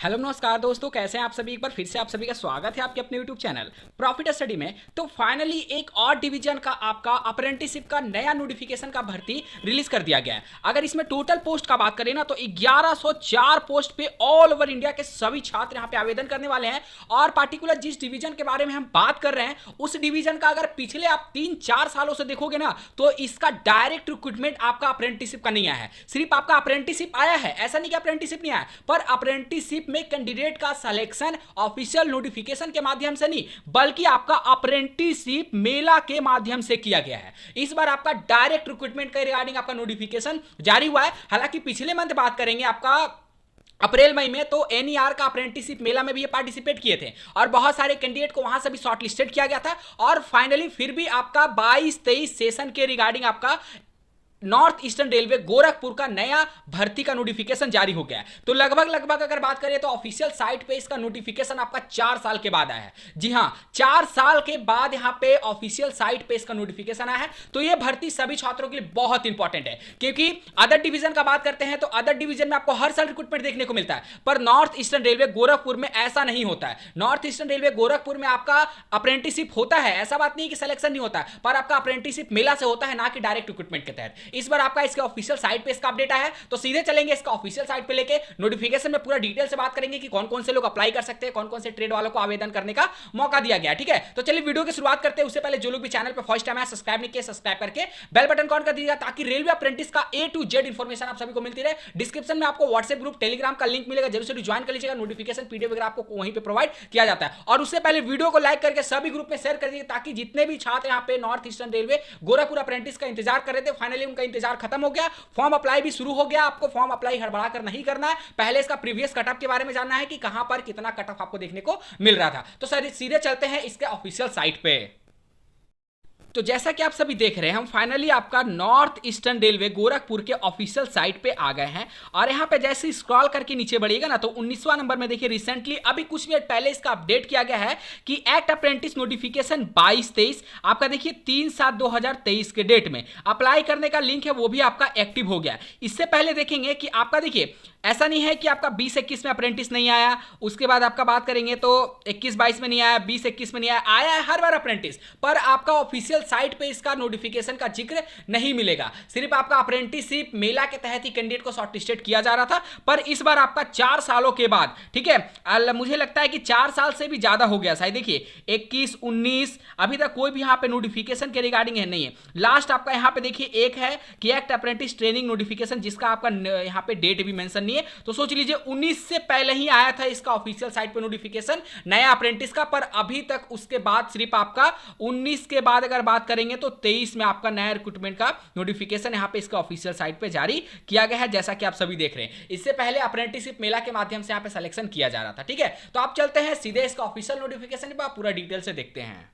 Hello नमस्कार दोस्तों, कैसे हैं आप सभी। एक बार फिर से आप सभी का स्वागत है आपके अपने यूट्यूब चैनल प्रॉफिट स्टडी में। तो फाइनली एक और डिवीजन का आपका अप्रेंटिसशिप का नया नोटिफिकेशन का भर्ती रिलीज कर दिया गया है। अगर इसमें टोटल पोस्ट का बात करें ना तो 1104 पोस्ट पे ऑल ओवर इंडिया के सभी छात्र यहाँ पे आवेदन करने वाले हैं। और पार्टिकुलर जिस डिवीजन के बारे में हम बात कर रहे हैं उस डिवीजन का अगर पिछले आप 3-4 सालों से देखोगे ना तो इसका डायरेक्ट रिक्रूटमेंट आपका अप्रेंटिसशिप का नहीं आया है। सिर्फ आपका अप्रेंटिसशिप आया है, ऐसा नहीं कि अप्रेंटिसशिप नहीं आया, पर अप्रेंटिसशिप में कैंडिडेट का सिलेक्शन ऑफिशियल नोटिफिकेशन के माध्यम से नहीं बल्कि आपका अप्रेंटिसशिप मेला के माध्यम से किया गया है। इस बार आपका डायरेक्ट रिक्रूटमेंट के रिगार्डिंग आपका नोटिफिकेशन जारी हुआ है। हालांकि पिछले मंथ बात करेंगे आपका अप्रैल मई में तो एनईआर का अप्रेंटिसशिप मेला में भी ये पार्टिसिपेट किए थे और बहुत सारे कैंडिडेट को वहां से भी शॉर्टलिस्टेड किया गया था। और फाइनली फिर भी आपका 22-23 सेशन के रिगार्डिंग आपका नॉर्थ ईस्टर्न रेलवे गोरखपुर का नया भर्ती का नोटिफिकेशन जारी हो गया है। तो लगभग अगर बात करें तो ऑफिशियल साइट पे इसका नोटिफिकेशन आपका 4 साल के बाद आया है। जी हां, 4 साल के बाद यहां पे ऑफिशियल साइट पे इसका नोटिफिकेशन आया है। तो यह भर्ती सभी छात्रों के लिए बहुत इंपॉर्टेंट है, क्योंकि अदर डिवीजन का बात करते हैं तो अदर डिवीजन में आपको हर साल रिक्रूटमेंट देखने को मिलता है, पर नॉर्थ ईस्टर्न रेलवे गोरखपुर में ऐसा नहीं होता है। नॉर्थ ईस्टर्न रेलवे गोरखपुर में आपका अप्रेंटिसशिप होता है, ऐसा बात नहीं कि सिलेक्शन नहीं होता है, पर आपका अप्रेंटिसशिप मेला से होता है, ना कि डायरेक्ट रिक्रूटमेंट के तहत। इस बार आपका इसके ऑफिशियल साइट पे इसका अपडेट आया है, तो सीधे चलेंगे इसका ऑफिशियल साइट पे लेके नोटिफिकेशन में पूरा डिटेल से बात करेंगे कि कौन कौन से लोग अप्लाई कर सकते हैं, कौन कौन से ट्रेड वालों को आवेदन करने का मौका दिया गया। ठीक है, तो चलिए वीडियो की शुरुआत करते हैं। उससे पहले जो लोग भी चैनल पे फर्स्ट टाइम है सब्सक्राइब नहीं किए, सब्सक्राइब करके बेल बटन ऑन कर दीजिएगा ताकि रेलवे अप्रेंटिस का A to Z इंफॉर्मेशन आप सभी को मिलती रहे। डिस्क्रिप्शन में आपको व्हाट्सएप ग्रुप टेलीग्राम का लिंक मिलेगा, जरूर से ज्वाइन कर लीजिएगा। नोटिफिकेशन पीडीएफ वगैरह आपको वहीं पे प्रोवाइड किया जाता है। और उससे पहले वीडियो को लाइक करके सभी ग्रुप में शेयर कर दीजिए ताकि जितने भी छात्र यहाँ पे north eastern railway Gorakhpur apprentice का इंतजार कर रहे थे, फाइनली उनका इंतजार खत्म हो गया। फॉर्म अप्लाई भी शुरू हो गया। आपको फॉर्म अप्लाई हड़बड़ा कर नहीं करना है, पहले इसका प्रीवियस कटअप के बारे में जानना है कि कहां पर कितना कटअप आपको देखने को मिल रहा था। तो सर सीधे चलते हैं इसके ऑफिशियल साइट पे। तो जैसा कि आप सभी देख रहे हैं हम फाइनली आपका नॉर्थ ईस्टर्न रेलवे गोरखपुर के ऑफिशियल साइट पे आ गए हैं। और यहां पे जैसे स्क्रॉल करके नीचे बढ़िएगा ना तो 19वां नंबर में देखिए रिसेंटली अभी कुछ मिनट पहले इसका अपडेट किया गया है कि एक्ट अप्रेंटिस नोटिफिकेशन 22-23 आपका देखिए 3/7/2023 के डेट में अप्लाई करने का लिंक है वो भी आपका एक्टिव हो गया। इससे पहले देखेंगे कि आपका देखिए ऐसा नहीं है कि आपका 20-21 में अप्रेंटिस नहीं आया, उसके बाद आपका बात करेंगे तो 21-22 में नहीं आया, 20-21 में नहीं आया, आया है हर बार अप्रेंटिस, पर आपका ऑफिशियल साइट पे इसका नोटिफिकेशन का जिक्र नहीं मिलेगा। सिर्फ आपका अप्रेंटिसशिप मेला के तहत ही कैंडिडेट को शॉर्टलिस्टेड किया जा रहा था, पर इस बार आपका 4 सालों के बाद, ठीक है, मुझे लगता है कि 4 साल से भी ज्यादा हो गया शायद। देखिए 21-19 अभी तक कोई भी यहाँ पे नोटिफिकेशन के रिगार्डिंग है नहीं है। लास्ट आपका यहाँ पे देखिए एक है कि एक्ट अप्रेंटिस ट्रेनिंग नोटिफिकेशन, जिसका आपका यहाँ पे डेट भी मेंशन नहीं है। तो सोच लीजिए 19 से पहले ही आया था इसका ऑफिशियल साइट पे नोटिफिकेशन नया अप्रेंटिस का, पर अभी तक उसके बाद सिर्फ आपका 19 के बाद अगर बात करेंगे तो 23 में आपका नया रिक्रूटमेंट का नोटिफिकेशन यहां पे इसका ऑफिशियल साइट पे जारी किया गया है, जैसा कि आप सभी देख रहे हैं। इससे पहले अप्रेंटिसशिप मेला के माध्यम से यहां पे सिलेक्शन किया जा रहा था। ठीक है, तो आप चलते हैं सीधे इसका ऑफिशियल नोटिफिकेशन पे, आप पूरा डिटेल से देखते हैं।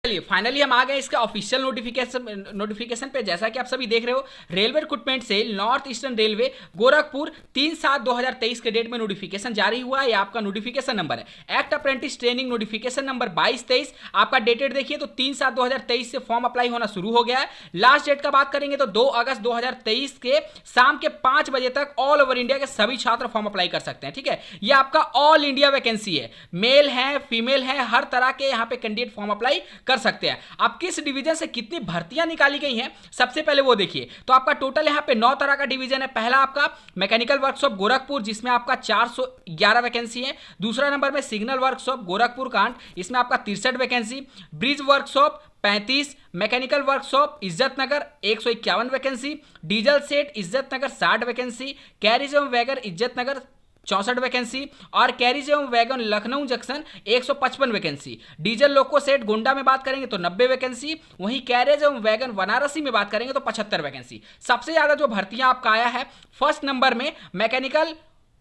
चलिए फाइनली हम आ गए इसके ऑफिशियल नोटिफिकेशन पे। जैसा कि आप सभी देख रहे हो रेलवे रिक्रूटमेंट से नॉर्थ ईस्टर्न रेलवे गोरखपुर 3/7/2023 के डेट में नोटिफिकेशन जारी हुआ है। ये आपका नोटिफिकेशन नंबर है act apprentice training notification number 22-23। आपका डेटेड देखिए तो 3/7/2023 से फॉर्म अप्लाई होना शुरू हो गया है। लास्ट डेट का बात करेंगे तो 2 अगस्त 2023 के शाम के 5 बजे तक ऑल ओवर इंडिया के सभी छात्र फॉर्म अप्लाई कर सकते हैं। ठीक है, ये आपका ऑल इंडिया वैकेंसी है, मेल है फीमेल है, हर तरह के यहाँ पे कैंडिडेट फॉर्म अप्लाई कर सकते हैं। आप किस डिवीजन से कितनी भर्तियां निकाली गई हैं सबसे पहले वो देखिए। तो आपका टोटल यहां पे 9 तरह का डिवीजन है। पहला आपका मैकेनिकल वर्कशॉप गोरखपुर, जिसमें आपका 411 वैकेंसी है। दूसरा नंबर में सिग्नल वर्कशॉप गोरखपुर कांड, इसमें आपका 63 vacancy. Bridge workshop 35, mechanical workshop Izzatnagar 151 vacancy. Diesel set Izzatnagar 60 vacancy. Carriage एवं वैगन इज्जतनगर 64 वैकेंसी। और कैरिज एवं wagon Lucknow junction 155 vacancy. Diesel लोको सेट गोंडा में बात करेंगे तो 90 वैकेंसी। वहीं कैरिज एवं वैगन वाराणसी में बात करेंगे तो 75 वैकेंसी। सबसे ज्यादा जो भर्तियां आपका आया है फर्स्ट नंबर में मैकेनिकल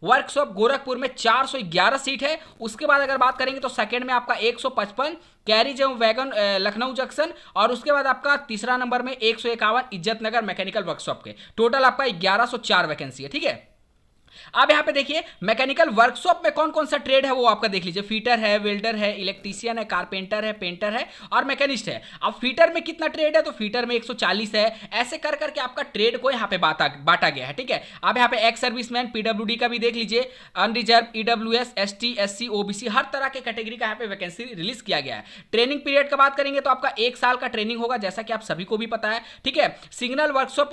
वर्कशॉप गोरखपुर में 411 सीट है। उसके बाद अगर बात करेंगे तो सेकंड में आपका 155 कैरिज एवं वैगन लखनऊ जंक्शन। और उसके बाद आपका तीसरा नंबर में 151 इज्जतनगर मैकेनिकल वर्कशॉप के। टोटल आपका 1104 वैकेंसी है। ठीक है, अब यहाँ पे देखिए मैकेनिकल वर्कशॉप में कौन कौन सा ट्रेड है वो आपका देख लीजिए। फीटर है, वेल्डर है, इलेक्ट्रीशियन है, कारपेंटर है, पेंटर है और मैकेनिस्ट है। अब फीटर में कितना ट्रेड है, तो फीटर में 140 है। ऐसे कर करके आपका ट्रेड को यहाँ पे बांटा गया है। ठीक है, अब यहाँ पे एक्स सर्विसमैन, पीडब्ल्यूडी का भी देख लीजिए, unreserved, EWS, ST, SC, OBC, हर तरह के कैटेगरी का यहाँ पे वैकेंसी रिलीज किया गया है। ट्रेनिंग पीरियड का बात करेंगे तो आपका 1 साल का ट्रेनिंग होगा, जैसा कि आप सभी को भी पता है। ठीक है, सिग्नल वर्कशॉप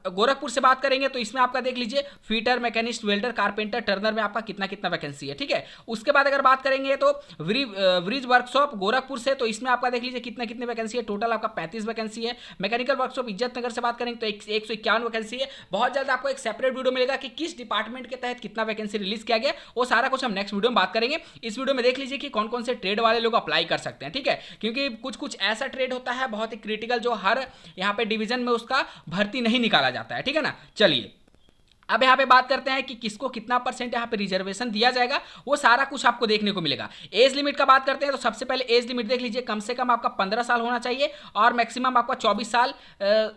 गोरखपुर से बात करेंगे तो इसमें आपका देख लीजिए fitter, machinist, welder, carpenter, Turner में आपका कितना कितना वैकेंसी है। ठीक है, उसके बाद अगर बात करेंगे तो ब्रिज वर्कशॉप गोरखपुर से, तो इसमें आपका देख लीजिए कितना कितने वैकेंसी है। टोटल आपका 35 वैकेंसी है। मैकेनिकल वर्कशॉप इज्जत नगर से बात करेंगे तो 151 वैकेंसी है। बहुत जल्द आपको एक सेपरेट वीडियो मिलेगा कि किस डिपार्टमेंट के तहत कितना वैकेंसी रिलीज किया गया, वो सारा कुछ हम नेक्स्ट वीडियो में बात करेंगे। इस वीडियो में देख लीजिए कि कौन कौन से ट्रेड वाले लोग अप्लाई कर सकते हैं। ठीक है, क्योंकि कुछ कुछ ऐसा ट्रेड होता है बहुत ही क्रिटिकल, जो हर यहाँ पे डिवीजन में उसका भर्ती नहीं निकाला जाता है। ठीक है ना, चलिए अब यहाँ पे बात करते हैं कि किसको कितना परसेंट यहाँ पे रिजर्वेशन दिया जाएगा, वो सारा कुछ आपको देखने को मिलेगा। एज लिमिट का बात करते हैं तो सबसे पहले एज लिमिट देख लीजिए, कम से कम आपका 15 साल होना चाहिए और मैक्सिमम आपका 24 साल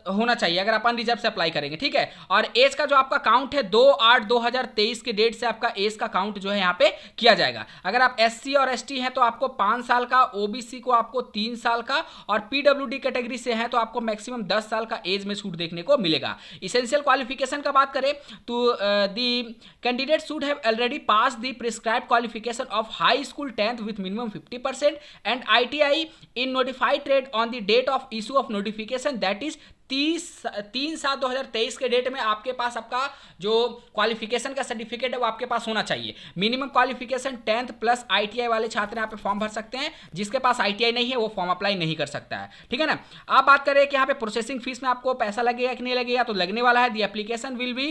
होना चाहिए अगर आप अनरिजर्व से अप्लाई करेंगे। ठीक है, और एज का जो आपका काउंट है 2/8/2023 के डेट से आपका एज का काउंट जो है यहाँ पे किया जाएगा। अगर आप SC और ST हैं तो आपको 5 साल का, OBC को आपको 3 साल का और PWD कैटेगरी से हैं तो आपको मैक्सिमम 10 साल का एज में छूट देखने को मिलेगा। इसेंशियल क्वालिफिकेशन का बात करें to the candidate should have already passed the prescribed qualification of high school 10th with minimum 50% and ITI in notified trade on the date of issue of notification, that is 3/7/2023 के date में आपके पास आपका जो qualification का certificate है वो आपके पास होना चाहिए। Minimum qualification 10th plus ITI वाले छात्र यहाँ पे फॉर्म भर सकते हैं। जिसके पास ITI नहीं है वो फॉर्म अप्लाई नहीं कर सकता है। ठीक है ना, आप बात करें कि यहाँ पे प्रोसेसिंग फीस में आपको पैसा लगेगा कि नहीं लगेगा, तो लगने वाला है। The application will be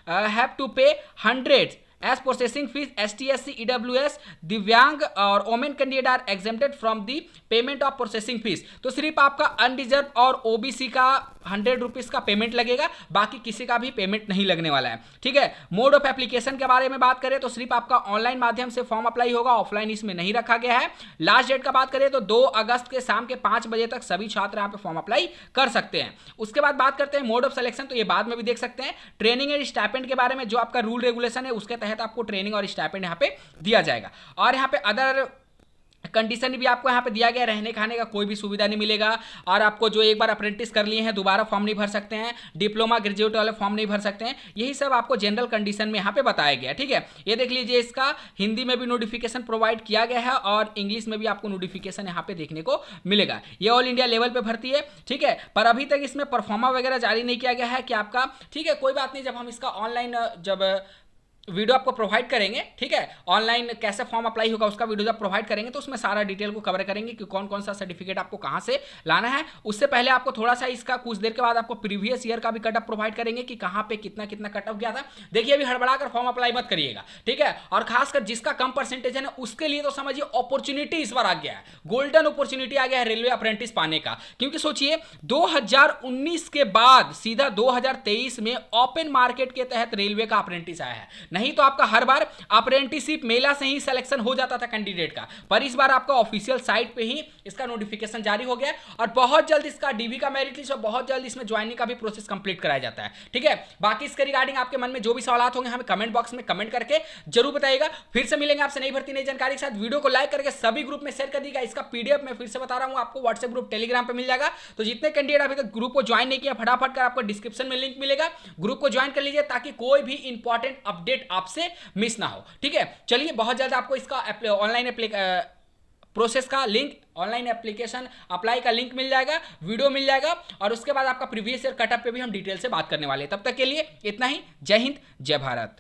have to pay 100 as processing fees. ST, SC, EWS, दिव्यांग और women candidate are exempted from the payment of processing fees. तो सिर्फ आपका अनरिजर्व और OBC का 100 रुपीज का पेमेंट लगेगा, बाकी किसी का भी पेमेंट नहीं लगने वाला है। ठीक है, मोड ऑफ एप्लीकेशन के बारे में बात करें तो सिर्फ आपका ऑनलाइन माध्यम से फॉर्म अप्लाई होगा, ऑफलाइन इसमें नहीं रखा गया है। लास्ट डेट का बात करें तो 2 अगस्त के शाम के 5 बजे तक सभी छात्र यहाँ पे फॉर्म अप्लाई कर सकते हैं। उसके बाद बात करते हैं मोड ऑफ सिलेक्शन, तो ये बाद में भी देख सकते हैं। ट्रेनिंग एंड स्टाइपेंड के बारे में जो आपका रूल रेगुलेशन है उसके तहत आपको ट्रेनिंग और स्टाइपेंड यहाँ पे दिया जाएगा। और यहाँ पे अदर कंडीशन भी आपको यहाँ पे दिया गया, रहने खाने का कोई भी सुविधा नहीं मिलेगा। और आपको जो एक बार अप्रेंटिस कर लिए हैं दोबारा फॉर्म नहीं भर सकते हैं, डिप्लोमा ग्रेजुएट वाले फॉर्म नहीं भर सकते हैं। यही सब आपको जनरल कंडीशन में यहाँ पे बताया गया। ठीक है, ये देख लीजिए, इसका हिंदी में भी नोटिफिकेशन प्रोवाइड किया गया है और इंग्लिश में भी आपको नोटिफिकेशन यहाँ पे देखने को मिलेगा। ये ऑल इंडिया लेवल पे भर्ती है। ठीक है, पर अभी तक इसमें परफॉर्मा वगैरह जारी नहीं किया गया है कि आपका। ठीक है, कोई बात नहीं, जब हम इसका ऑनलाइन जब वीडियो आपको प्रोवाइड करेंगे, ठीक है, ऑनलाइन कैसे फॉर्म अप्लाई होगा उसका वीडियो जब प्रोवाइड करेंगे तो उसमें सारा डिटेल को कवर करेंगे कि कौन कौन सा सर्टिफिकेट आपको कहां से लाना है। उससे पहले आपको थोड़ा सा इसका कुछ देर के बाद आपको प्रीवियस ईयर का भी कट ऑफ प्रोवाइड करेंगे कि कहां पे कितना कितना कट ऑफ गया था। देखिए, अभी हड़बड़ाकर फॉर्म अप्लाई मत करिएगा। ठीक है, और खासकर जिसका कम परसेंटेज है ना उसके लिए तो समझिए अपॉर्चुनिटी इस बार आ गया है, गोल्डन अपॉर्चुनिटी आ गया है रेलवे अप्रेंटिस पाने का। क्योंकि सोचिए 2019 के बाद सीधा 2023 में ओपन मार्केट के तहत रेलवे का अप्रेंटिस आया है। नहीं तो आपका हर बार अप्रेंटिसशिप मेला से ही सिलेक्शन हो जाता था कैंडिडेट का, पर इस बार आपका ऑफिशियल साइट पे ही इसका नोटिफिकेशन जारी हो गया और बहुत जल्द इसका डीवी का मेरिट लिस्ट और बहुत जल्द इसमें ज्वाइनिंग का भी प्रोसेस कंप्लीट कराया जाता है। ठीक है, बाकी इसके रिगार्डिंग आपके मन में जो भी सवाल होंगे हमें कमेंट बॉक्स में कमेंट करके जरूर बताइएगा। फिर से मिलेंगे आपसे नई भर्ती नई जानकारी के साथ। वीडियो को लाइक करके सभी ग्रुप में शेयर कर दीजिएगा। इसका PDF मैं फिर से बता रहा हूं आपको व्हाट्सएप ग्रुप टेलीग्राम पे मिल जाएगा। तो जितने कैंडिडेट अभी तक ग्रुप को ज्वाइन नहीं किया फटाफट कर आपको डिस्क्रिप्शन में लिंक मिलेगा, ग्रुप को ज्वाइन कर लीजिए ताकि कोई भी इंपॉर्टेंट अपडेट आपसे मिस ना हो। ठीक है, चलिए बहुत जल्द आपको इसका ऑनलाइन प्रोसेस का लिंक, ऑनलाइन एप्लीकेशन अप्लाई का लिंक मिल जाएगा, वीडियो मिल जाएगा और उसके बाद आपका प्रीवियस ईयर कटअप पे भी हम डिटेल से बात करने वाले हैं। तब तक के लिए इतना ही। जय हिंद, जय भारत।